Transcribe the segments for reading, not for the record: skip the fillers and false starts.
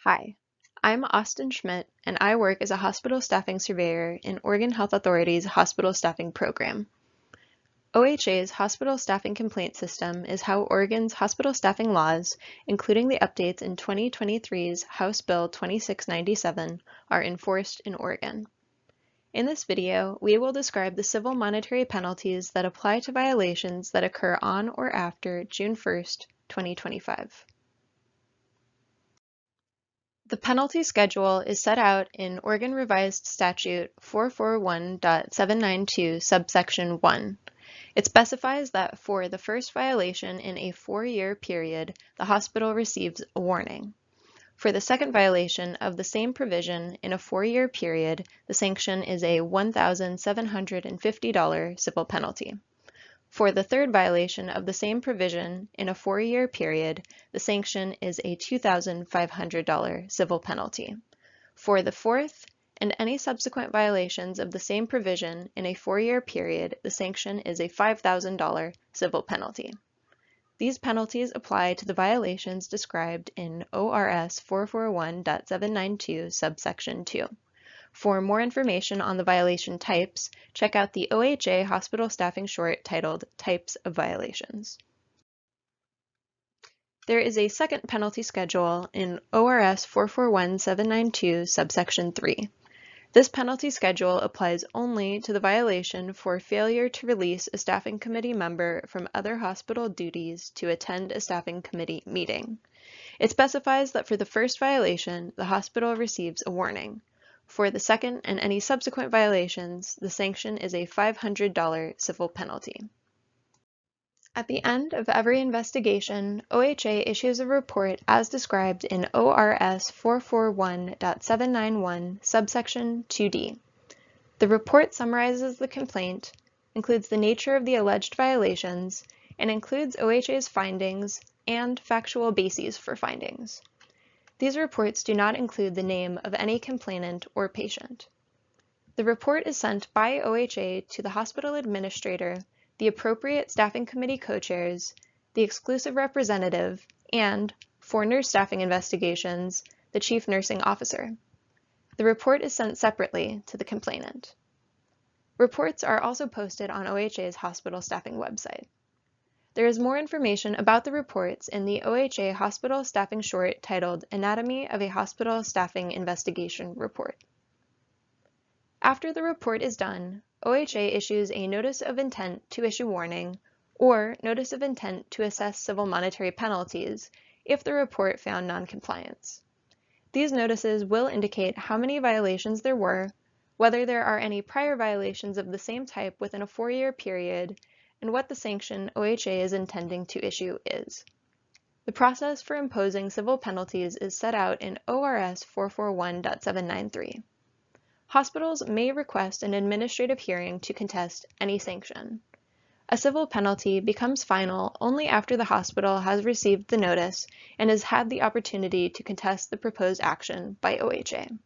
Hi, I'm Austin Schmidt, and I work as a hospital staffing surveyor in Oregon Health Authority's hospital staffing program. OHA's hospital staffing complaint system is how Oregon's hospital staffing laws, including the updates in 2023's House Bill 2697, are enforced in Oregon. In this video, we will describe the civil monetary penalties that apply to violations that occur on or after June 1st, 2025. The penalty schedule is set out in Oregon Revised Statute 441.792 subsection 1. It specifies that for the first violation in a 4-year period, the hospital receives a warning. For the second violation of the same provision in a 4-year period, the sanction is a $1,750 civil penalty. For the third violation of the same provision in a 4-year period, the sanction is a $2,500 civil penalty. For the fourth and any subsequent violations of the same provision in a 4-year period, the sanction is a $5,000 civil penalty. These penalties apply to the violations described in ORS 441.792 subsection 2. For more information on the violation types, check out the OHA hospital staffing short titled Types of Violations. There is a second penalty schedule in ORS 441.792 subsection 3. This penalty schedule applies only to the violation for failure to release a staffing committee member from other hospital duties to attend a staffing committee meeting. It specifies that for the first violation, the hospital receives a warning. For the second and any subsequent violations, the sanction is a $500 civil penalty. At the end of every investigation, OHA issues a report as described in ORS 441.791 subsection 2D. The report summarizes the complaint, includes the nature of the alleged violations, and includes OHA's findings and factual bases for findings. These reports do not include the name of any complainant or patient. The report is sent by OHA to the hospital administrator, the appropriate staffing committee co-chairs, the exclusive representative, and, for nurse staffing investigations, the chief nursing officer. The report is sent separately to the complainant. Reports are also posted on OHA's hospital staffing website. There is more information about the reports in the OHA hospital staffing short titled Anatomy of a Hospital Staffing Investigation Report. After the report is done, OHA issues a Notice of Intent to Issue Warning or Notice of Intent to Assess Civil Monetary Penalties if the report found noncompliance. These notices will indicate how many violations there were, whether there are any prior violations of the same type within a 4-year period, and what the sanction OHA is intending to issue is. The process for imposing civil penalties is set out in ORS 441.793. Hospitals may request an administrative hearing to contest any sanction. A civil penalty becomes final only after the hospital has received the notice and has had the opportunity to contest the proposed action by OHA.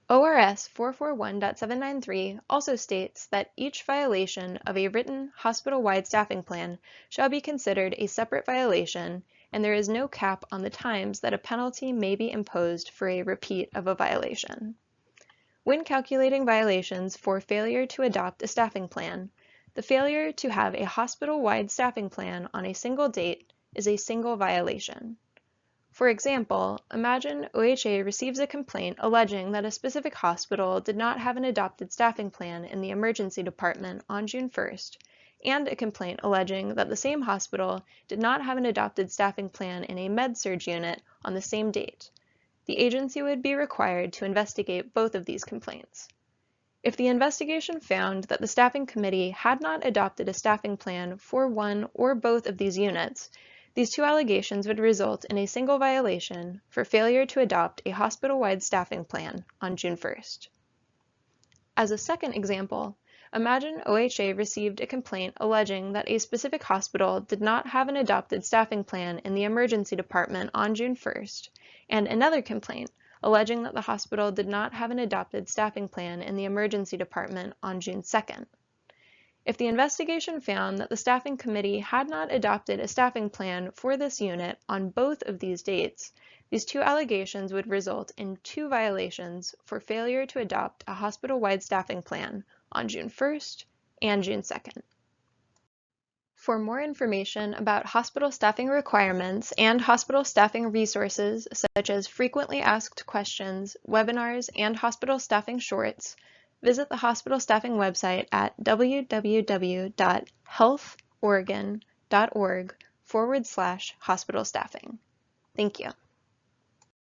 ORS 441.793 also states that each violation of a written hospital-wide staffing plan shall be considered a separate violation, and there is no cap on the times that a penalty may be imposed for a repeat of a violation. When calculating violations for failure to adopt a staffing plan, the failure to have a hospital-wide staffing plan on a single date is a single violation. For example, imagine OHA receives a complaint alleging that a specific hospital did not have an adopted staffing plan in the emergency department on June 1st, and a complaint alleging that the same hospital did not have an adopted staffing plan in a med-surg unit on the same date. The agency would be required to investigate both of these complaints. If the investigation found that the staffing committee had not adopted a staffing plan for one or both of these units, these two allegations would result in a single violation for failure to adopt a hospital-wide staffing plan on June 1st. As a second example, imagine OHA received a complaint alleging that a specific hospital did not have an adopted staffing plan in the emergency department on June 1st, and another complaint alleging that the hospital did not have an adopted staffing plan in the emergency department on June 2nd. If the investigation found that the staffing committee had not adopted a staffing plan for this unit on both of these dates, these two allegations would result in 2 violations for failure to adopt a hospital-wide staffing plan on June 1st and June 2nd. For more information about hospital staffing requirements and hospital staffing resources such as frequently asked questions, webinars, and hospital staffing shorts, visit the hospital staffing website at www.healthoregon.org/hospital staffing. Thank you.